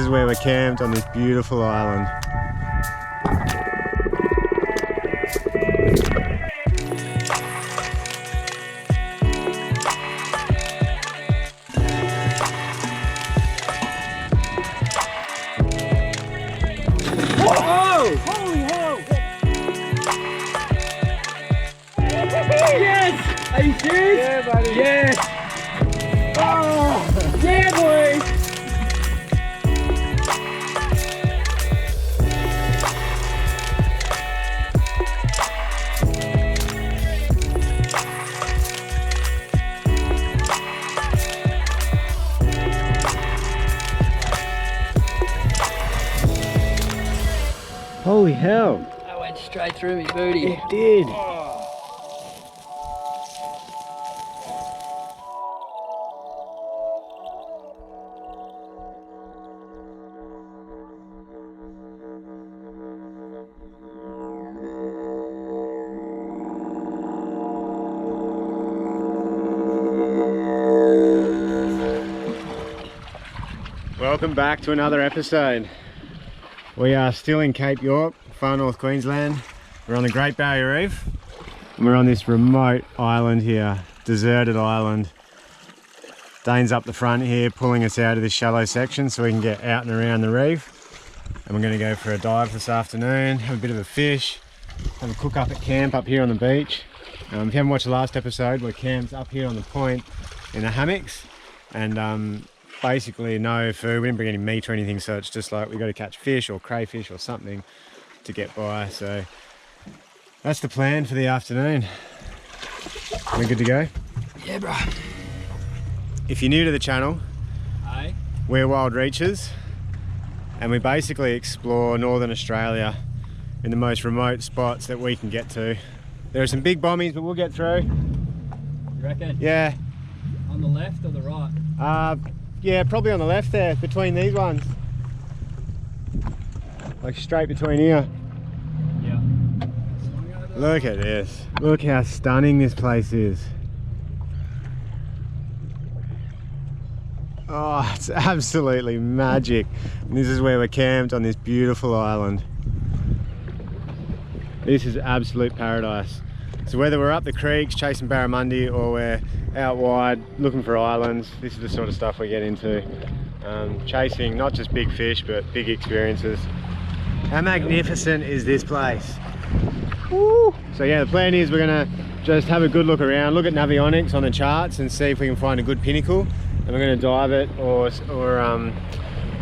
is where we're camped on this beautiful island. Oh! Holy hell! Yes! Are you serious? Yeah, buddy. Yes! Oh! Yeah, boy! Holy hell! That went straight through me booty. It did! Welcome back to another episode. We are still in Cape York, far north Queensland. We're on the Great Barrier Reef and we're on this remote island here, deserted island. Dane's up the front here pulling us out of this shallow section so we can get out and around the reef. And we're going to go for a dive this afternoon, have a bit of a fish, have a cook up at camp up here on the beach. If you haven't watched the last episode, we're camped up here on the point in the hammocks and basically no food. We didn't bring any meat or anything, so it's just like we got to catch fish or crayfish or something to get by. So that's the plan for the afternoon. Are we good to go? Yeah, bro. If you're new to the channel, Aye. we're Wild Reachers and we basically explore Northern Australia in the most remote spots that we can get to. There are some big bommies, but we'll get through. You reckon? Yeah. On the left or the right? Yeah, probably on the left there, between these ones. Like straight between here. Yeah. Look at this. Look how stunning this place is. Oh, it's absolutely magic. And this is where we're camped on this beautiful island. This is absolute paradise. So whether we're up the creeks chasing barramundi or we're out wide looking for islands, this is the sort of stuff we get into. Chasing not just big fish but big experiences. How magnificent is this place? Woo! So yeah, the plan is we're gonna just have a good look around, look at navionics on the charts and see if we can find a good pinnacle, and we're gonna dive it or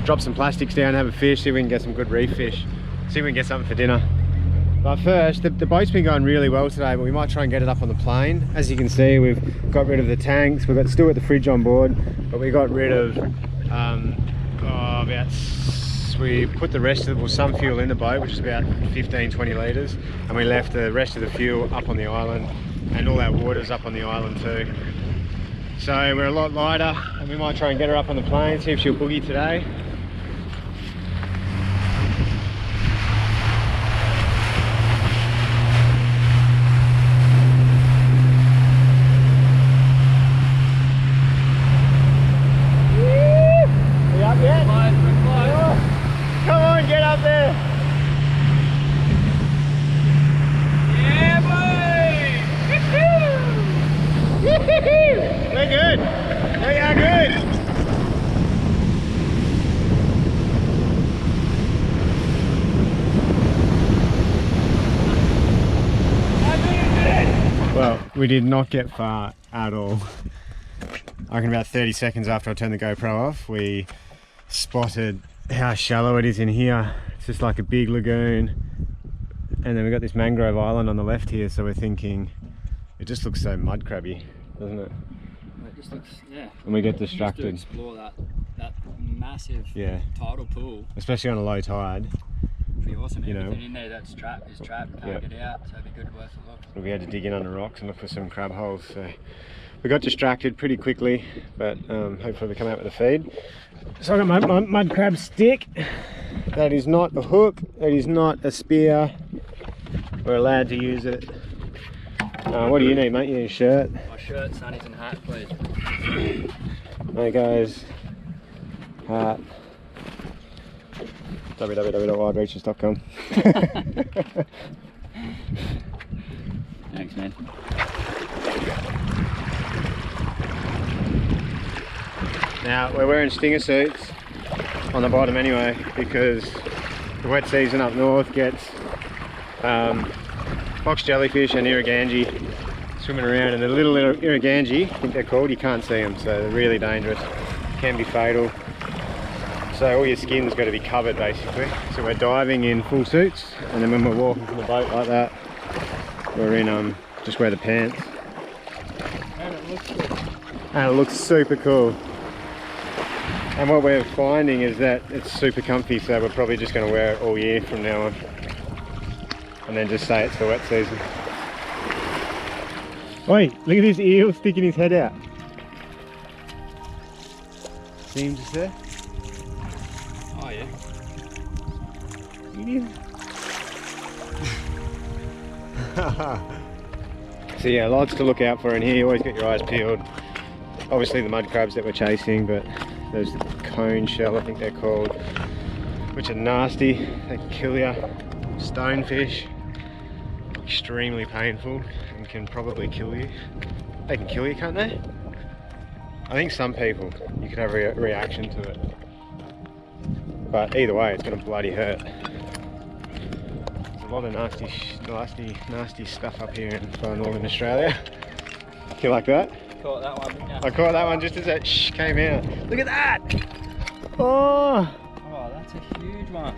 drop some plastics down, have a fish, see if we can get some good reef fish, see if we can get something for dinner. But first, the boat's been going really well today, but we might try and get it up on the plane. As you can see, we've got rid of the tanks, we've got still got the fridge on board, but we got rid of we put the rest of some fuel in the boat, which is about 15-20 litres, and we left the rest of the fuel up on the island, and all our water's up on the island too. So we're a lot lighter, and we might try and get her up on the plane, see if she'll boogie today. We're good. We are good. Well, we did not get far at all. I reckon about 30 seconds after I turned the GoPro off, we spotted how shallow it is in here. It's just like a big lagoon. And then we've got this mangrove island on the left here, so we're thinking, it just looks so mud crabby, doesn't it? It just looks, yeah. And we get distracted. Just to explore that massive tidal pool. Especially on a low tide. It'd be awesome. You know. Everything in there that's trapped is trapped, can't get out, so it'd be good worth a look. We had to dig in under rocks and look for some crab holes, so we got distracted pretty quickly, but hopefully we come out with a feed. So I got my mud crab stick. That is not a hook, that is not a spear. We're allowed to use it. What do you need, mate? You need a shirt? My shirt, sunnies and hat, please. There goes hat. www.widereaches.com. Thanks, man. Now, we're wearing stinger suits on the bottom anyway, because the wet season up north gets box jellyfish and irriganji swimming around, and the little irriganji, I think they're called, you can't see them, so they're really dangerous, can be fatal. So all your skin's got to be covered basically. So we're diving in full suits, and then when we're walking from the boat like that, we're in just wear the pants. And it looks super cool. And what we're finding is that it's super comfy, so we're probably just going to wear it all year from now on. And then just say it's the wet season. Oi, look at this eel sticking his head out. See him just there? Oh yeah. So yeah, lots to look out for in here. You always get your eyes peeled. Obviously the mud crabs that we're chasing, but there's the cone shell, I think they're called, which are nasty. They can kill you. Stonefish, extremely painful and can probably kill you. They can kill you, can't they? I think some people, you can have a reaction to it. But either way, it's going to bloody hurt. There's a lot of nasty stuff up here in far northern Australia. You like that? Caught that one, didn't you? I caught that one just as it came out. Look at that! Oh! Oh, that's a huge one.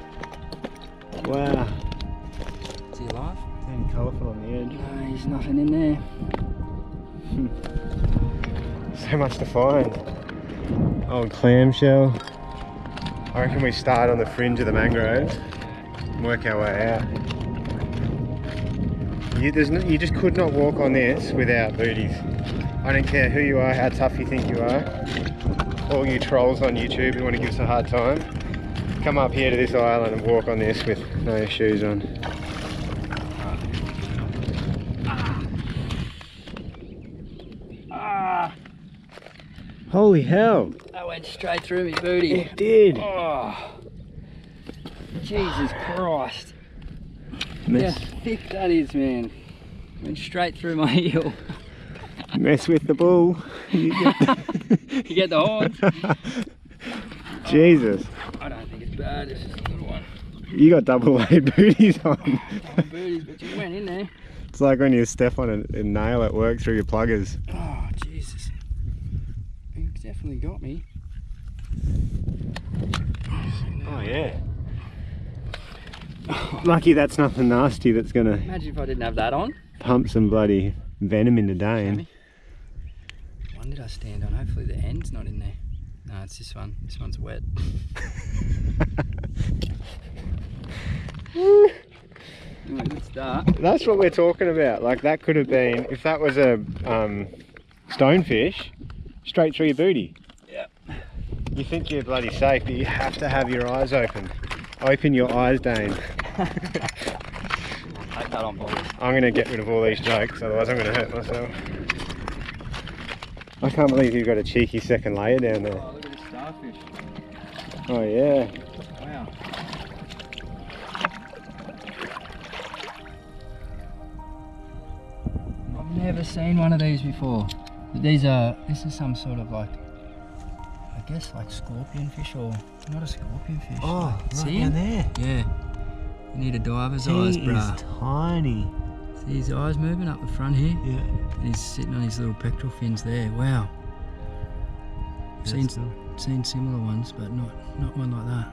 Wow. Is he alive? Turning colourful on the edge. No, there's nothing in there. So much to find. Old clamshell. I reckon we start on the fringe of the mangroves and work our way out. You just could not walk on this without booties. I don't care who you are, how tough you think you are. All you trolls on YouTube who want to give us a hard time, come up here to this island and walk on this with no shoes on. Holy hell! That went straight through me booty. It did! Oh, Jesus Christ. Mess, How thick that is, man. Went straight through my heel. mess with the bull. You get the horns. Jesus. I don't think it's bad, it's just a little one. You got double laid booties on. Double booties, but you went in there. It's like when you step on a nail at work through your pluggers. Oh, Jesus. You definitely got me. Oh yeah. Lucky that's nothing nasty that's gonna Imagine if I didn't have that on. pump some bloody venom into Dane. One did I stand on? Hopefully the end's not in there. No, it's this one. This one's wet. Good start. That's what we're talking about. Like that could have been, if that was a stonefish, straight through your booty. Yep. You think you're bloody safe, but you have to have your eyes open. Open your eyes, Dane. Take that on board. I'm going to get rid of all these jokes, otherwise I'm going to hurt myself. I can't believe you've got a cheeky second layer down there. Oh, look at this starfish. Oh yeah. Wow. I've never seen one of these before. But this is some sort of like, I guess like scorpion fish, or not a scorpion fish. Oh, like, right see down him? there. Yeah. You need a diver's eyes, He bruh. is tiny. See his eyes moving up the front here? Yeah. And he's sitting on his little pectoral fins there. Wow. Seen similar ones, but not one like that.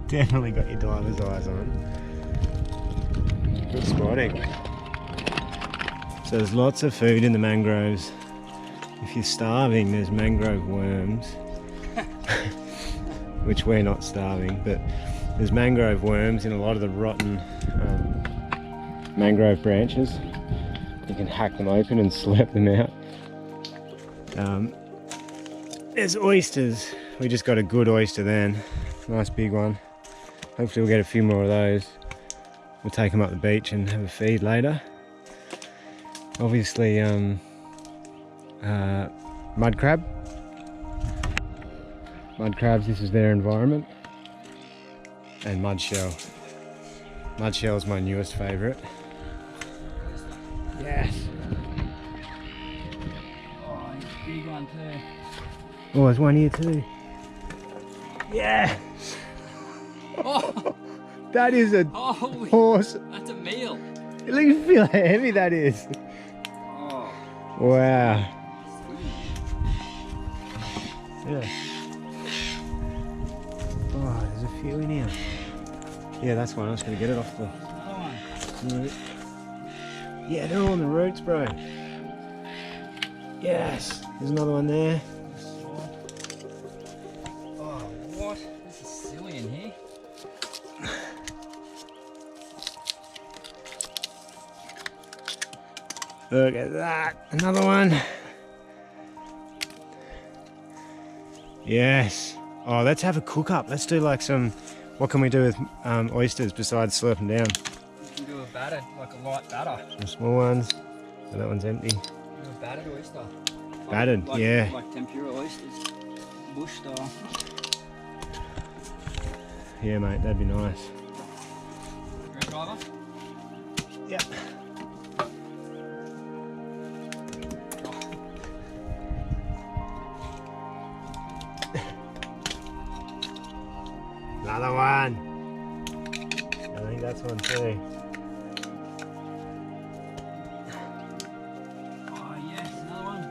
Definitely got your diver's eyes on. Good spotting. So there's lots of food in the mangroves. If you're starving, there's mangrove worms. Which we're not starving, but there's mangrove worms in a lot of the rotten mangrove branches. You can hack them open and slap them out. There's oysters. We just got a good oyster then. Nice big one. Hopefully we'll get a few more of those. We'll take them up the beach and have a feed later. Obviously mud crab. Mud crabs, this is their environment. and mud shell. Mud shell is my newest favourite. Yes. Oh, he's a big one too. Oh, there's one here too. Yeah. Oh, That is a holy, horse. that's a meal. Look, you feel how heavy that is. Oh, Wow. Yeah. Oh, there's a few in here. Yeah, that's one. I was going to get it off the another one. root. Yeah, they're all on the roots, bro. Yes. There's another one there. Oh, what? This is silly in here. Look at that. Another one. Yes. Oh, let's have a cook up. Let's do like some, what can we do with oysters besides slurp them down? You can do a battered, like a light batter. Some small ones. Oh, that one's empty. Do a battered oyster. Battered, Like, yeah. Like tempura oysters. Bush style. Yeah, mate, that'd be nice. Screwdriver? Yep. Another one. I think that's one too. Oh yes, another one.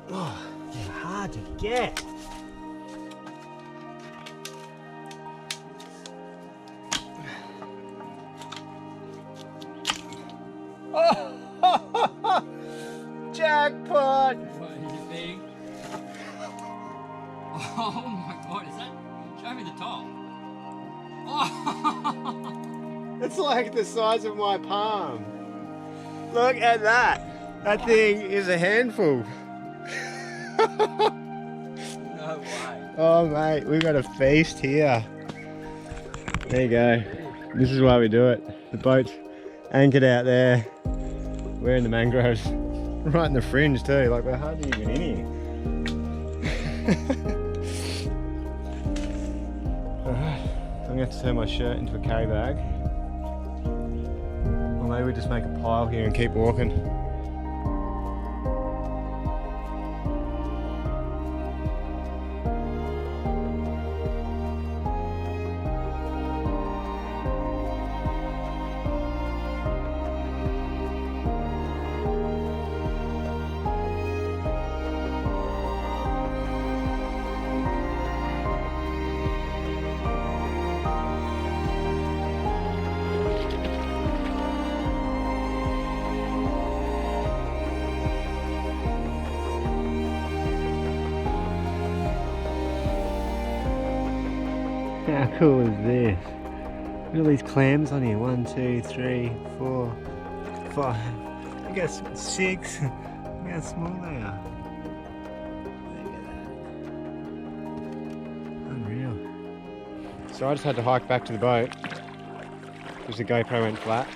Oh, they're hard to get. Oh, jackpot! What, is it big? Oh my god, is that? Show me the top. Oh! It's like the size of my palm. Look at that. That thing is a handful. No way. Oh mate, we've got a feast here. There you go. This is why we do it. The boat's anchored out there. We're in the mangroves. Right in the fringe too, like we're hardly even in here. Alright, I'm gonna have to turn my shirt into a carry bag. Or maybe we just make a pile here and keep walking. How cool is this? Look at all these clams on here. 1, 2, 3, 4, 5. Look at 6. Look how small they are. Look at that. Unreal. So I just had to hike back to the boat because the GoPro went flat.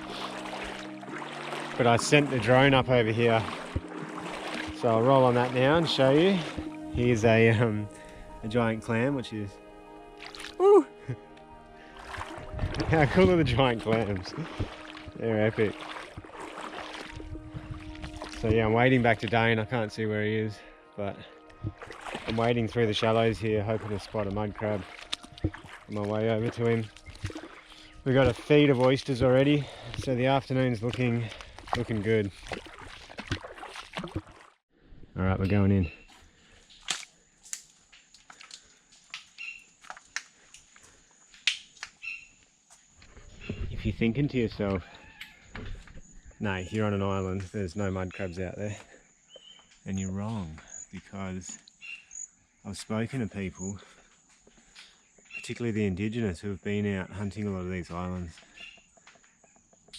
But I sent the drone up over here. So I'll roll on that now and show you. Here's a giant clam, which is... Woo! How cool are the giant clams? They're epic. So yeah, I'm wading back to Dane. I can't see where he is, but I'm wading through the shallows here, hoping to spot a mud crab on my way over to him. We've got a feed of oysters already, so the afternoon's looking good. All right, we're going in. If you're thinking to yourself, no, you're on an island, there's no mud crabs out there, and you're wrong, because I've spoken to people, particularly the indigenous, who have been out hunting a lot of these islands,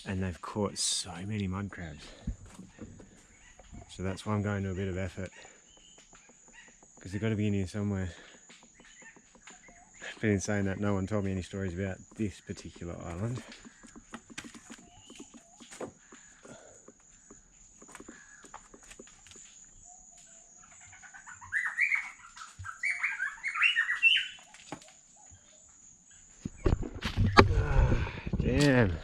and they've caught so many mud crabs. So that's why I'm going to a bit of effort, because they've got to be in here somewhere. But in saying that, no one told me any stories about this particular island. Damn.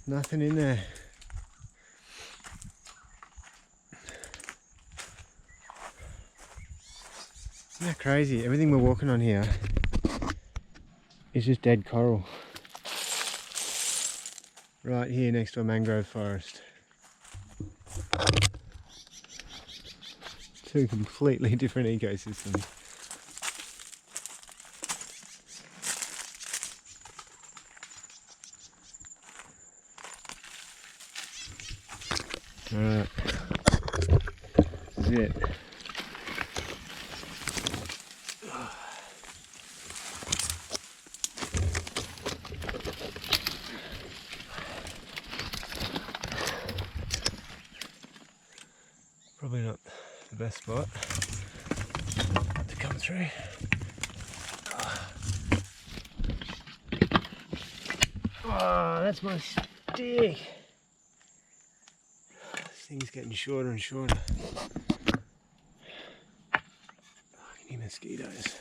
Nothing in there. Isn't that crazy? Everything we're walking on here is just dead coral. Right here next to a mangrove forest. Two completely different ecosystems. Alright, this is it. Probably not the best spot to come through. Oh, that's my stick. This thing's getting shorter and shorter. Fucking mosquitoes.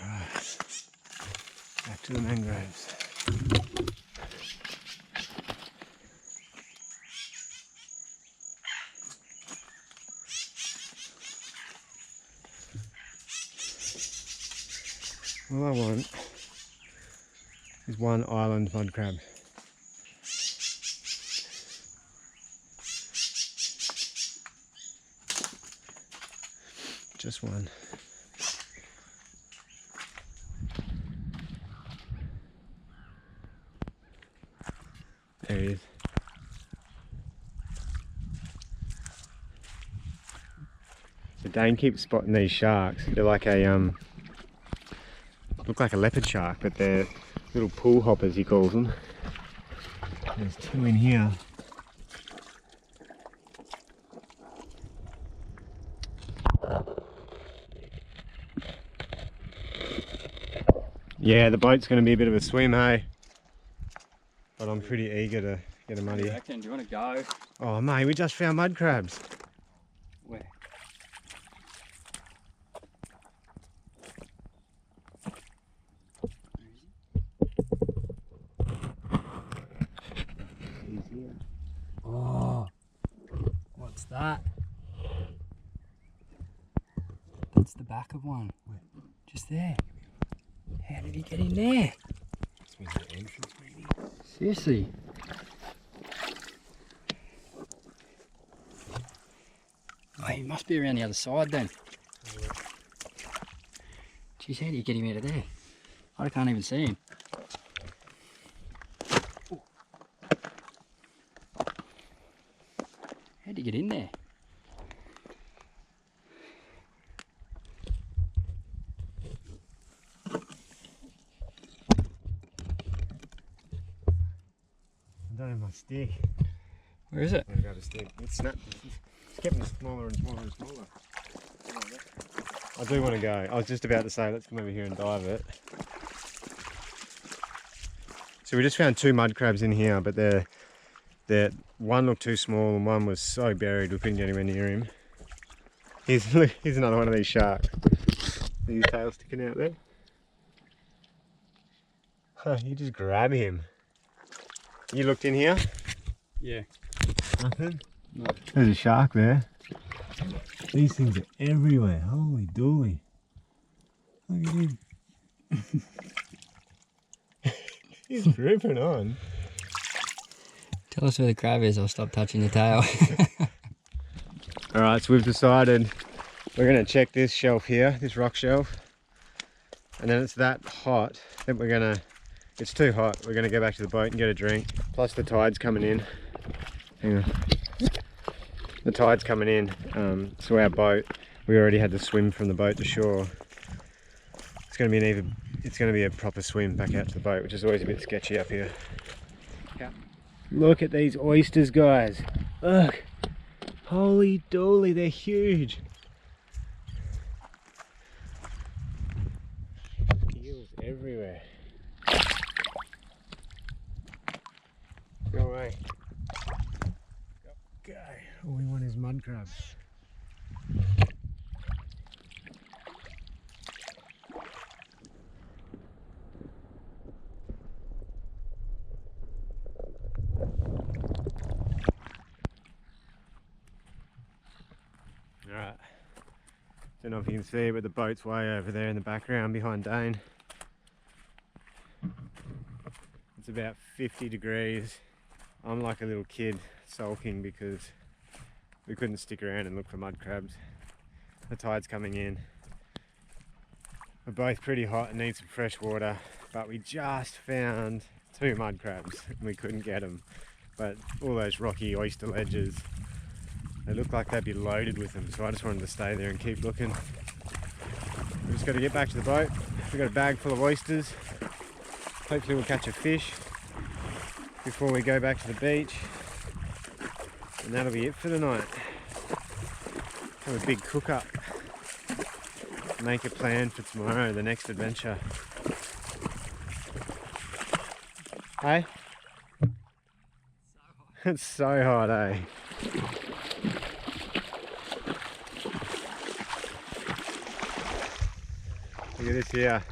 Alright, back to the mangroves. All I want is one island mud crab. Just one. There he is. So Dane keeps spotting these sharks. They're like a look like a leopard shark, but they're little pool hoppers, he calls them. There's two in here. Yeah, the boat's going to be a bit of a swim, hey? But I'm pretty eager to get a muddy. Do you want to go? Oh mate, we just found mud crabs. Where? Oh, what's that? That's the back of one. Where? Just there. How did he get in there? Must be the entrance maybe. Seriously? Oh, he must be around the other side then. Jeez, how do you get him out of there? I can't even see him. How'd you get in there? I don't have my stick. Where is it? I got a stick. It's snapped. It's getting smaller and smaller and smaller. I do want to go. I was just about to say, let's come over here and dive it. So we just found two mud crabs in here, but they're one looked too small and one was so buried we couldn't get anywhere near him. Here's another one of these sharks. These tails sticking out there. Huh, you just grab him. You looked in here? Yeah. Nothing? No. There's a shark there. These things are everywhere. Holy dooly. Look at him. He's gripping on. Tell us where the crab is, I'll stop touching the tail. Alright, so we've decided we're going to check this shelf here, this rock shelf. And then it's that hot that we're going to, it's too hot, we're going to go back to the boat and get a drink. Plus the tide's coming in. Hang on. The tide's coming in, so our boat, we already had to swim from the boat to shore. It's going to be a proper swim back out to the boat, which is always a bit sketchy up here. Yeah. Look at these oysters, guys. Look. Holy dooly, they're huge. Eels everywhere. Go away. Go. All we want is mud crabs. Alright, don't know if you can see it, but the boat's way over there in the background behind Dane. It's about 50 degrees. I'm like a little kid sulking because we couldn't stick around and look for mud crabs. The tide's coming in. We're both pretty hot and need some fresh water, but we just found 2 mud crabs and we couldn't get them. But all those rocky oyster ledges, they look like they'd be loaded with them, so I just wanted to stay there and keep looking. We just got to get back to the boat. We've got a bag full of oysters. Hopefully we'll catch a fish before we go back to the beach. And that'll be it for tonight. Have a big cook up. Make a plan for tomorrow, the next adventure. Hey? It's so hot, eh? Look at this here.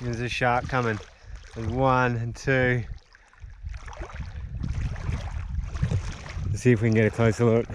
There's a shark coming. There's 1 and 2. Let's see if we can get a closer look.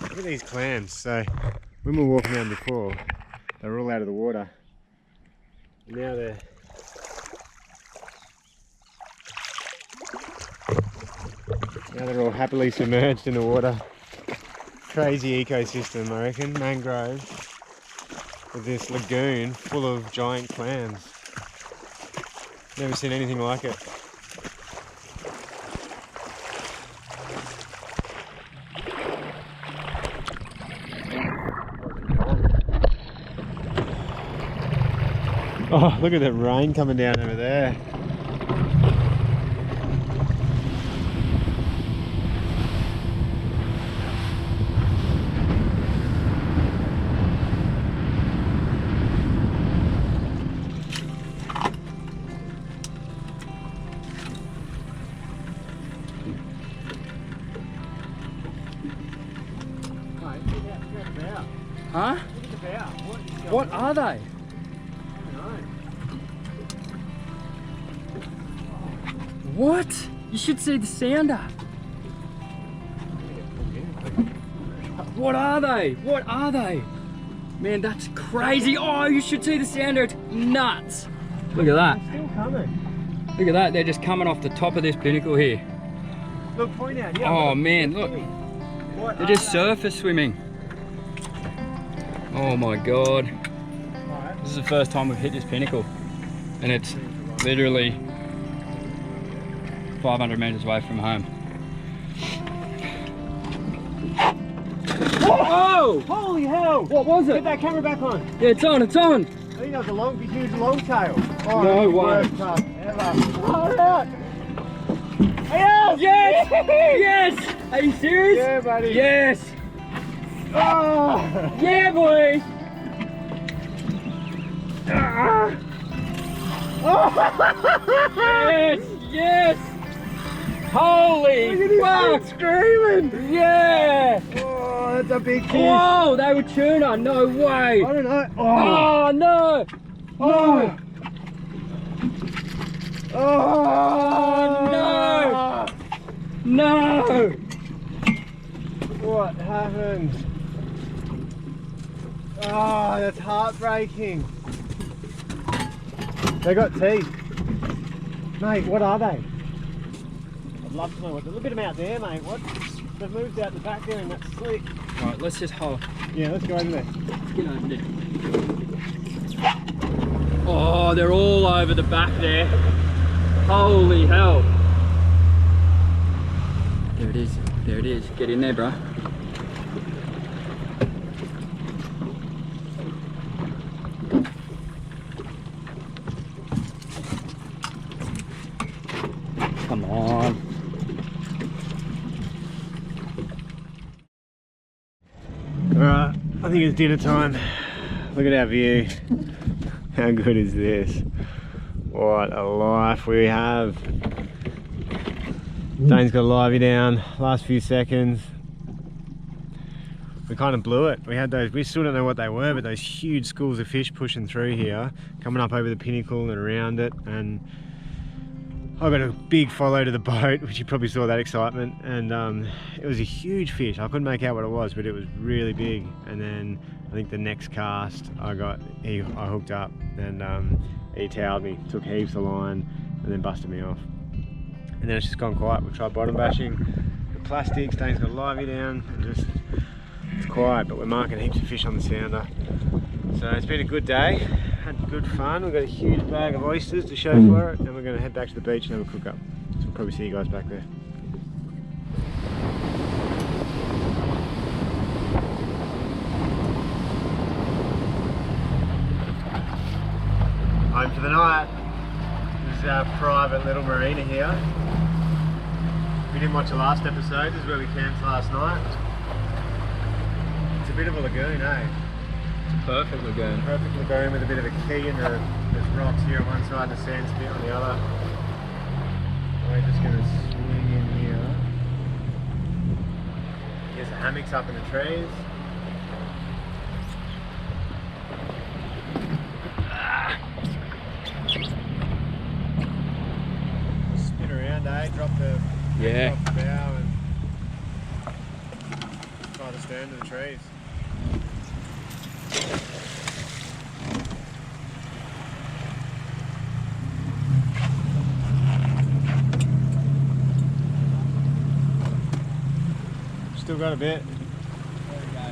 Look at these clams. So when we were walking around before, they were all out of the water. Now they're all happily submerged in the water. Crazy ecosystem, I reckon. Mangrove with this lagoon full of giant clams. Never seen anything like it. Oh, look at that rain coming down over there. Huh? What are they? What? You should see the sounder. What are they? What are they? Man, that's crazy. Oh, you should see the sounder. It's nuts. Look at that. They're still coming. Look at that. They're just coming off the top of this pinnacle here. Look, point out. Yeah, Oh man, look. They're just surface swimming. Oh my god. This is the first time we've hit this pinnacle. And it's literally 500 meters away from home. Oh! Holy hell! What was it? Get that camera back on. Yeah, it's on, it's on. I think that was a huge longtail. Oh, No way. worst tub ever. Far out. Yes! Yes! Yes! Are you serious? Yeah, buddy. Yes! Oh! Yeah, boy! Yes! Yes! Holy fuck! Screaming! Yeah! Oh, that's a big fish. Whoa! They were tuna! No way! I don't know. Oh no! Oh! Oh no! No! What happened? Oh, that's heartbreaking. They got teeth. Mate, what are they? I'd love to know what. There's a bit of them out there, mate. What? They've moved out the back there in that slick. Alright, let's just hold. Yeah, let's go over there. Get over there. Oh, they're all over the back there. Holy hell. There it is. There it is. Get in there, bro. Come on. Alright, I think it's dinner time. Look at our view. How good is this? What a life we have. Dane's got a livey down, last few seconds. We kind of blew it. We had those, we still don't know what they were, but those huge schools of fish pushing through here, coming up over the pinnacle and around it, and I got a big follow to the boat, which you probably saw that excitement, and it was a huge fish. I couldn't make out what it was, but it was really big. And then I think the next cast I hooked up, and he towed me, took heaps of line, and then busted me off. And then it's just gone quiet. We've tried bottom bashing, the plastics, Dane's got a livey down, and just, it's quiet, but we're marking heaps of fish on the sounder. So it's been a good day, had good fun. We've got a huge bag of oysters to show for it, and we're going to head back to the beach and have a cook up. So we'll probably see you guys back there. Home for the night. This is our private little marina here. If you didn't watch the last episode, this is where we camped last night. It's a bit of a lagoon, eh? Perfect lagoon. Perfect lagoon with a bit of a key, and there's rocks here on one side and a sand spit on the other. We're just going to swing in here. Here's the hammocks up in the trees. Spin around, eh? Drop the bow and tie the stern to the trees. Still got a bit. There we go.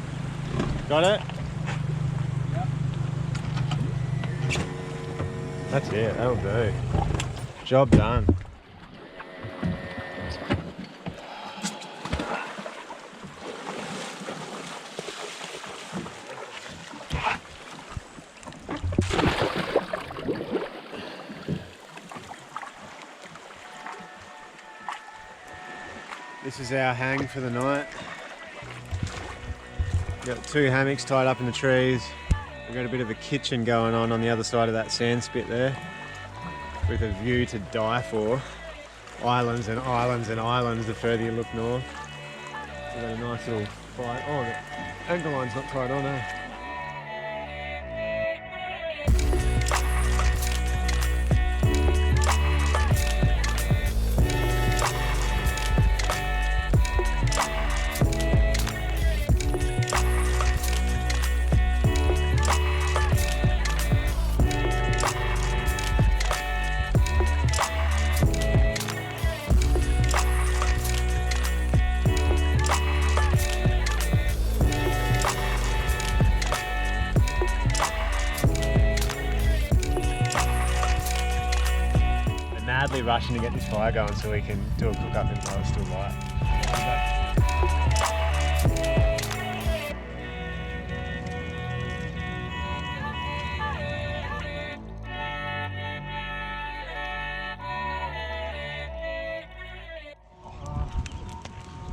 Got it? Yep. That's it, that'll do. Job done. This is our hang for the night. We've got 2 hammocks tied up in the trees. We've got a bit of a kitchen going on the other side of that sand spit there, with a view to die for. Islands and islands and islands the further you look north. We've got a nice little fire. Oh, the anchor line's not tied on, eh? Madly rushing to get this fire going so we can do a cook up in while it's still light.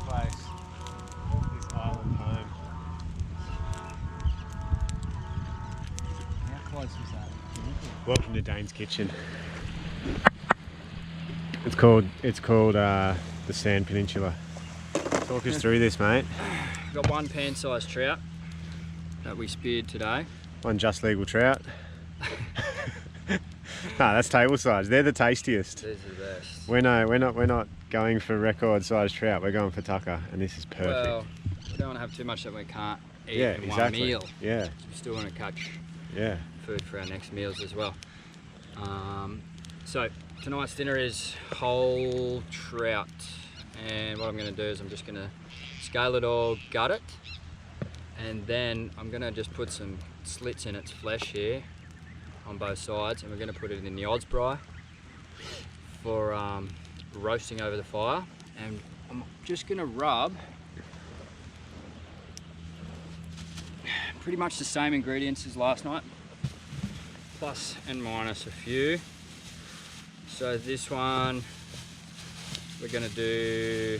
Place. This island home. How close was that? Welcome to Dane's kitchen. It's called the Sand Peninsula. Talk us through this, mate. We've got 1 pan-sized trout that we speared today. 1 just legal trout. No, that's table size. They're the tastiest. These are the best. We're not going for record sized trout. We're going for tucker, and this is perfect. Well, we don't want to have too much that we can't eat in exactly. 1 meal. Yeah. We still want to catch food for our next meals as well. So tonight's dinner is whole trout, and what I'm going to do is I'm just going to scale it all, gut it, and then I'm going to just put some slits in its flesh here on both sides, and we're going to put it in the Osprey, for roasting over the fire, and I'm just gonna rub pretty much the same ingredients as last night, plus and minus a few. So this one we're gonna do,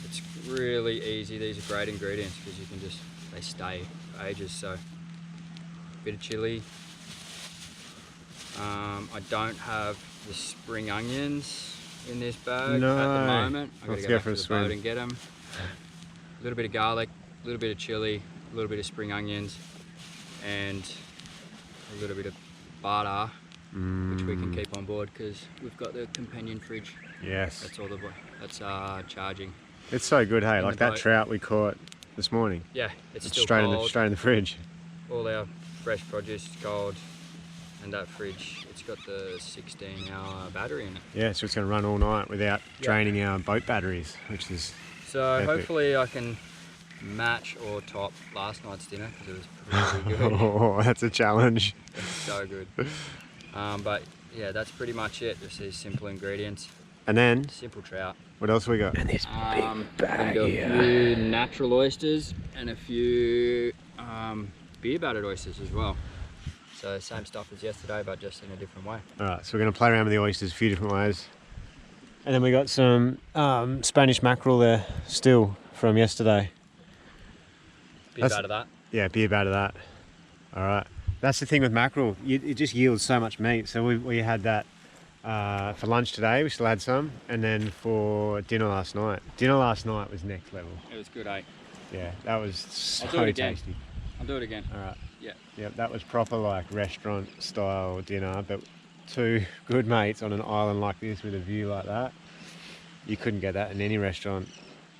it's really easy. These are great ingredients because you can just, they stay for ages. So bit of chili. I don't have the spring onions in this bag at the moment. I've got to go back to the boat and get them. A little bit of garlic, a little bit of chili, a little bit of spring onions, and a little bit of butter, which we can keep on board because we've got the companion fridge. Yes. That's charging. It's so good, hey? Like that trout we caught this morning. Yeah, it's still straight cold. straight in the fridge. All our fresh produce is cold, and that fridge, it's got the 16-hour battery in it. Yeah, so it's going to run all night without draining our boat batteries, which is so epic. Hopefully I can match or top last night's dinner because it was pretty good. Oh, that's a challenge. It's so good. But yeah, that's pretty much it. Just these simple ingredients. And then simple trout. What else we got? And this big bag here. A few natural oysters and a few beer battered oysters as well. So same stuff as yesterday, but just in a different way. All right, so we're going to play around with the oysters a few different ways. And then we got some Spanish mackerel there still from yesterday. Beer battered that. Yeah, beer battered that. All right. That's the thing with mackerel. It just yields so much meat. So we had that for lunch today. We still had some. And then for dinner last night. Dinner last night was next level. It was good, eh? Yeah, that was so I'll do it again. tasty. I'll do it again. All right. Yeah. Yeah, that was proper like restaurant style dinner, but two good mates on an island like this with a view like that. You couldn't get that in any restaurant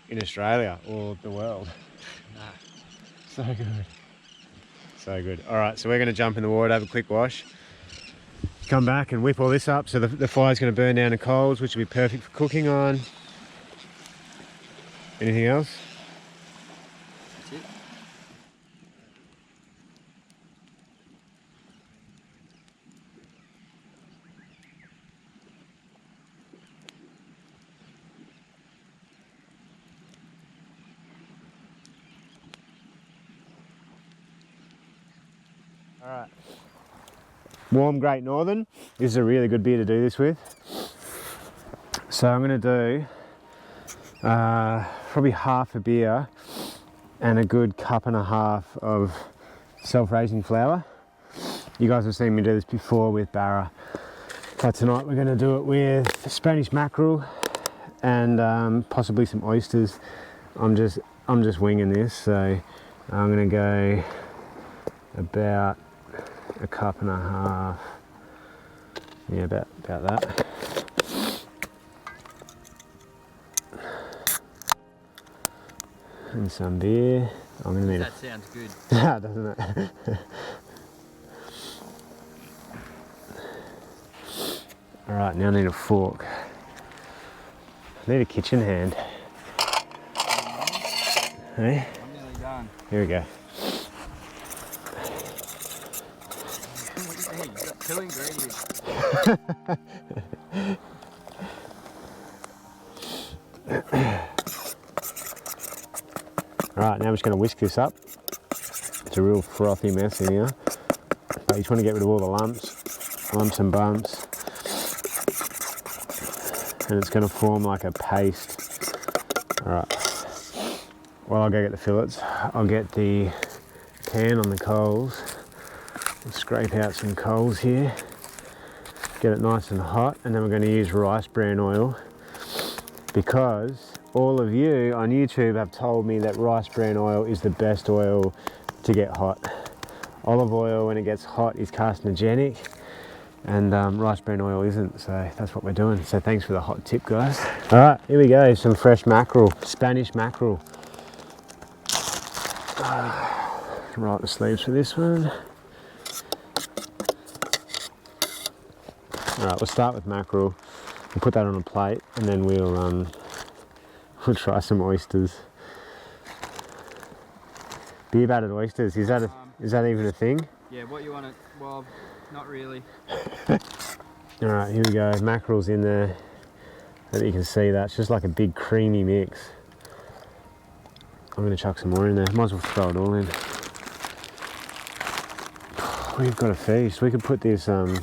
in Australia or the world. Nah. So good. So good. All right, so we're going to jump in the water, have a quick wash, come back and whip all this up. So the fire's going to burn down the coals, which will be perfect for cooking on. Anything else? That's it. All right. Warm Great Northern. This is a really good beer to do this with. So I'm going to do probably half a beer and a good cup and a half of self-raising flour. You guys have seen me do this before with Barra, but tonight we're going to do it with Spanish mackerel and possibly some oysters. I'm just winging this, so I'm going to go about a cup and a half. Yeah, about that. And some beer. I'm gonna need That sounds good. doesn't it? All right, now I need a fork. I need a kitchen hand. Hey? I'm nearly done. Here we go. Hey, you got 2 ingredients. Alright, now I'm just going to whisk this up. It's a real frothy mess in here. But you just want to get rid of all the lumps and bumps. And it's going to form like a paste. Alright, while I go get the fillets, I'll get the pan on the coals. I'll scrape out some coals here. Get it nice and hot, and then we're going to use rice bran oil because all of you on YouTube have told me that rice bran oil is the best oil to get hot. Olive oil, when it gets hot, is carcinogenic, and rice bran oil isn't, so that's what we're doing. So thanks for the hot tip, guys. All right, here we go, some fresh mackerel, Spanish mackerel. Roll up the sleeves for this one. All right, we'll start with mackerel. We'll put that on a plate, and then we'll try some oysters. Beer battered oysters, is that even a thing? Yeah, what you want to, well, not really. All right, here we go. Mackerel's in there. I think you can see that. It's just like a big creamy mix. I'm going to chuck some more in there. Might as well throw it all in. We've got a feast. We could put this, some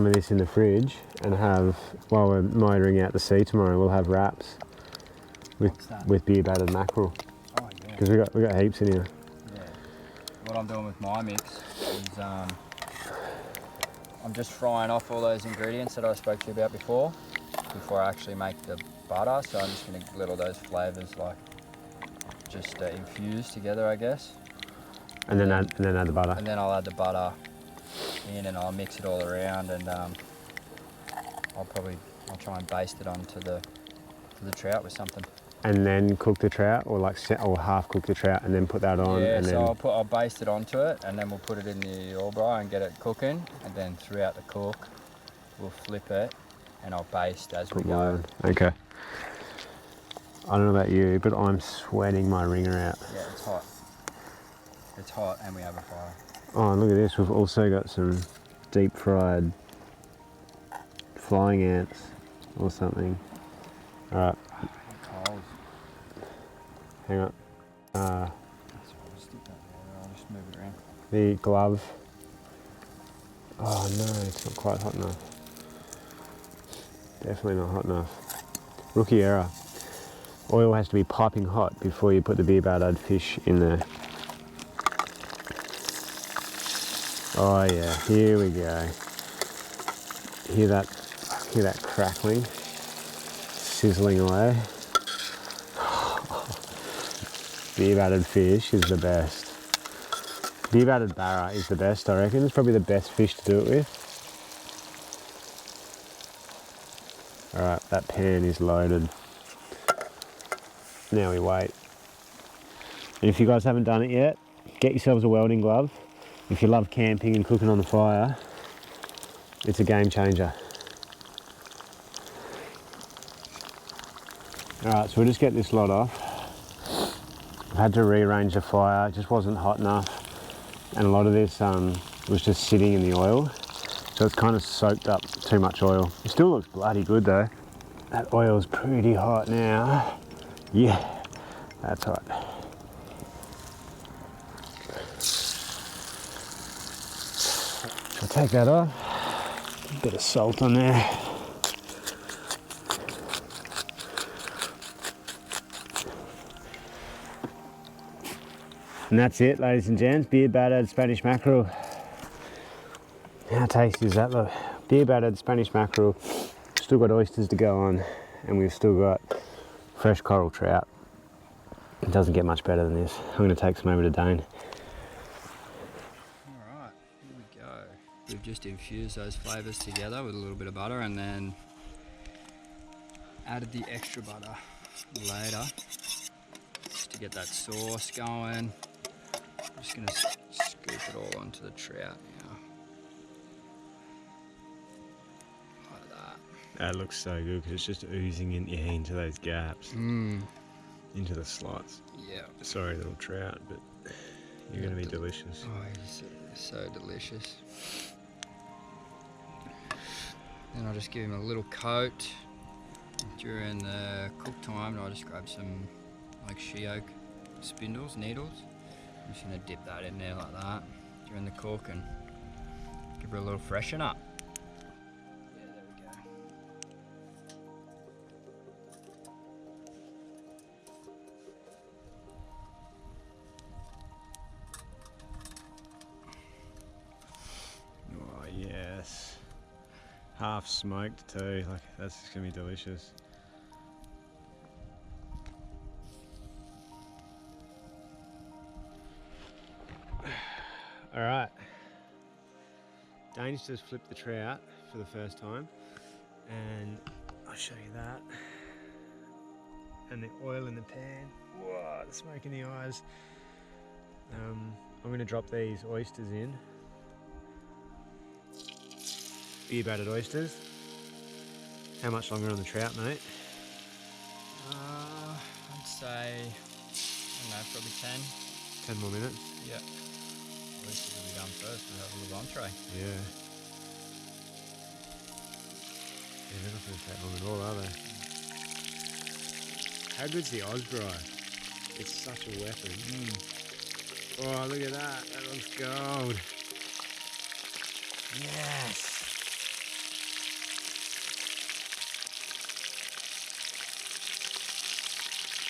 of this in the fridge and have, while we're motoring out to sea tomorrow, we'll have wraps with beer battered mackerel. Oh yeah. Because we got heaps in here. Yeah. What I'm doing with my mix is I'm just frying off all those ingredients that I spoke to you about before I actually make the butter. So I'm just going to let all those flavours like just infuse together, I guess. And then add the butter. And then I'll add the butter in and I'll mix it all around, and I'll try and baste it onto the trout with something. And then cook the trout, or half cook the trout and then put that on. Yeah, and so then I'll baste it onto it, and then we'll put it in the oil brine and get it cooking, and then throughout the cook we'll flip it and I'll baste as we go. Okay. I don't know about you, but I'm sweating my ringer out. Yeah, it's hot. It's hot and we have a fire. Oh, and look at this. We've also got some deep fried flying ants or something. All right. Cold. Hang on. That's right, I'll stick that there. I'll just move it around. The glove. Oh no, it's not quite hot enough. Definitely not hot enough. Rookie error. Oil has to be piping hot before you put the beer battered fish in there. Oh yeah, here we go. Hear that crackling, sizzling away. Beer battered fish is the best. Beer battered barra is the best, I reckon. It's probably the best fish to do it with. All right, that pan is loaded. Now we wait. And if you guys haven't done it yet, get yourselves a welding glove. If you love camping and cooking on the fire, it's a game changer. All right, so we'll just get this lot off. I've had to rearrange the fire, it just wasn't hot enough. And a lot of this was just sitting in the oil. So it's kind of soaked up too much oil. It still looks bloody good though. That oil's pretty hot now. Yeah, that's hot. I'll take that off. A bit of salt on there. And that's it, ladies and gents. Beer battered Spanish mackerel. How tasty is that though? Beer battered Spanish mackerel. Still got oysters to go on, and we've still got fresh coral trout. It doesn't get much better than this. I'm going to take some over to Dane. Alright, here we go. We've just infused those flavours together with a little bit of butter, and then added the extra butter later just to get that sauce going. I'm just going to scoop it all onto the trout now. Like that. That looks so good because it's just oozing into those gaps, into the slots. Yeah. Sorry, little trout, but you're going to be delicious. Oh, he's so delicious. Then I'll just give him a little coat during the cook time, and I'll just grab some like she oak spindles, needles. I'm just going to dip that in there like that during the cook and give her a little freshen up. Yeah, there we go. Oh yes, half smoked too. Like that's just gonna be delicious. All right, Dane's just flipped the trout for the first time, and I'll show you that. And the oil in the pan. Whoa, the smoke in the eyes. I'm gonna drop these oysters in. Beer battered oysters. How much longer on the trout, mate? I'd say, I don't know, probably 10. 10 more minutes? Yeah. At least it'll be done first. We'll have a little entree. Yeah. they're not going to take long at all, are they? How good's the Osprey? It's such a weapon. Oh, look at that. That looks gold. Yes.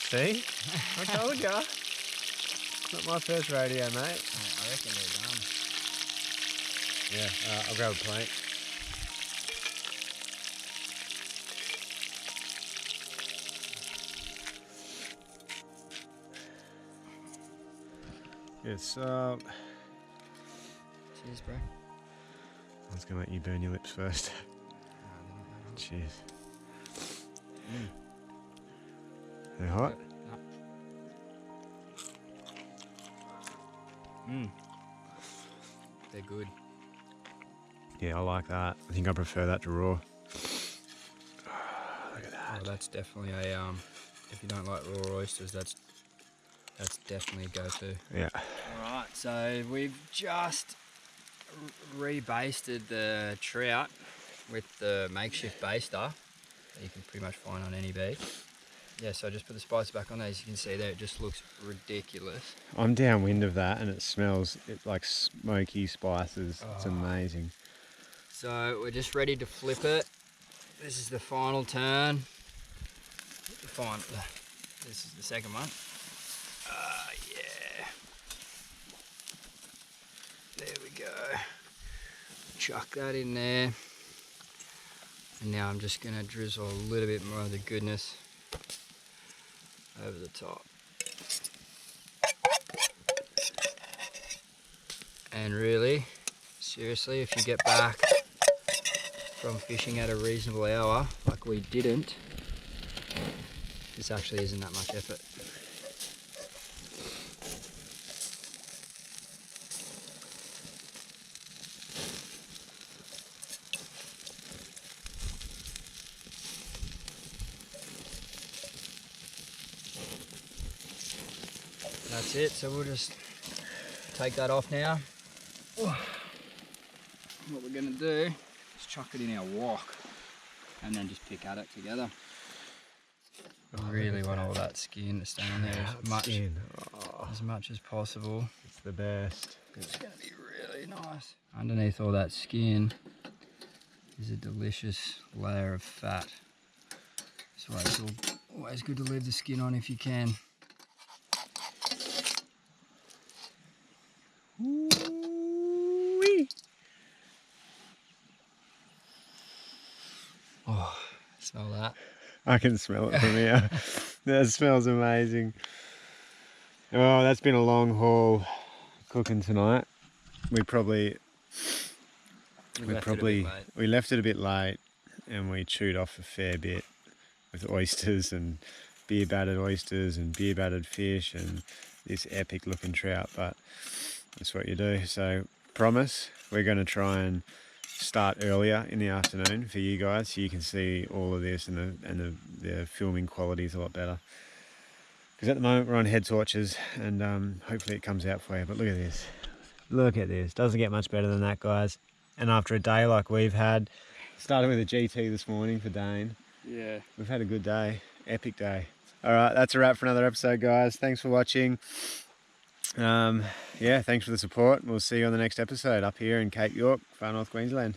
See? I told ya. It's not my first rodeo, mate. I reckon they're done. Yeah, I'll grab a plate. Yes, Cheers, bro. I was going to let you burn your lips first. Cheers. They're hot? They're good. Yeah, I like that. I think I prefer that to raw. Look at that. Oh, that's definitely a if you don't like raw oysters, that's definitely a go-to. Yeah. Alright, so we've just re-basted the trout with the makeshift baster that you can pretty much find on any beach. Yeah, so I just put the spice back on there. As you can see there, it just looks ridiculous. I'm downwind of that and it smells like smoky spices. It's amazing. So we're just ready to flip it. This is the final turn. This is the second one. Yeah. There we go. Chuck that in there. And now I'm just going to drizzle a little bit more of the goodness over the top. And really, seriously, if you get back from fishing at a reasonable hour, like we didn't, this actually isn't that much effort. That's it, so we'll just take that off now. What we're gonna do is chuck it in our wok and then just pick at it together. I really want all that skin to stay on there as much as possible. It's the best. It's gonna be really nice. Underneath all that skin is a delicious layer of fat. So it's always good to leave the skin on if you can. Ooh-wee. Oh, smell that. I can smell it from here. That smells amazing. Oh, that's been a long haul cooking tonight. We left it a bit late and we chewed off a fair bit with oysters and beer battered oysters and beer battered fish and this epic looking trout, but that's what you do. So promise we're going to try and start earlier in the afternoon for you guys so you can see all of this and the filming quality is a lot better. Because at the moment we're on head torches and hopefully it comes out for you. But look at this. Look at this. Doesn't get much better than that, guys. And after a day like we've had, starting with a GT this morning for Dane. Yeah. We've had a good day. Epic day. All right, that's a wrap for another episode, guys. Thanks for watching. Yeah, thanks for the support. We'll see you on the next episode up here in Cape York, far north Queensland.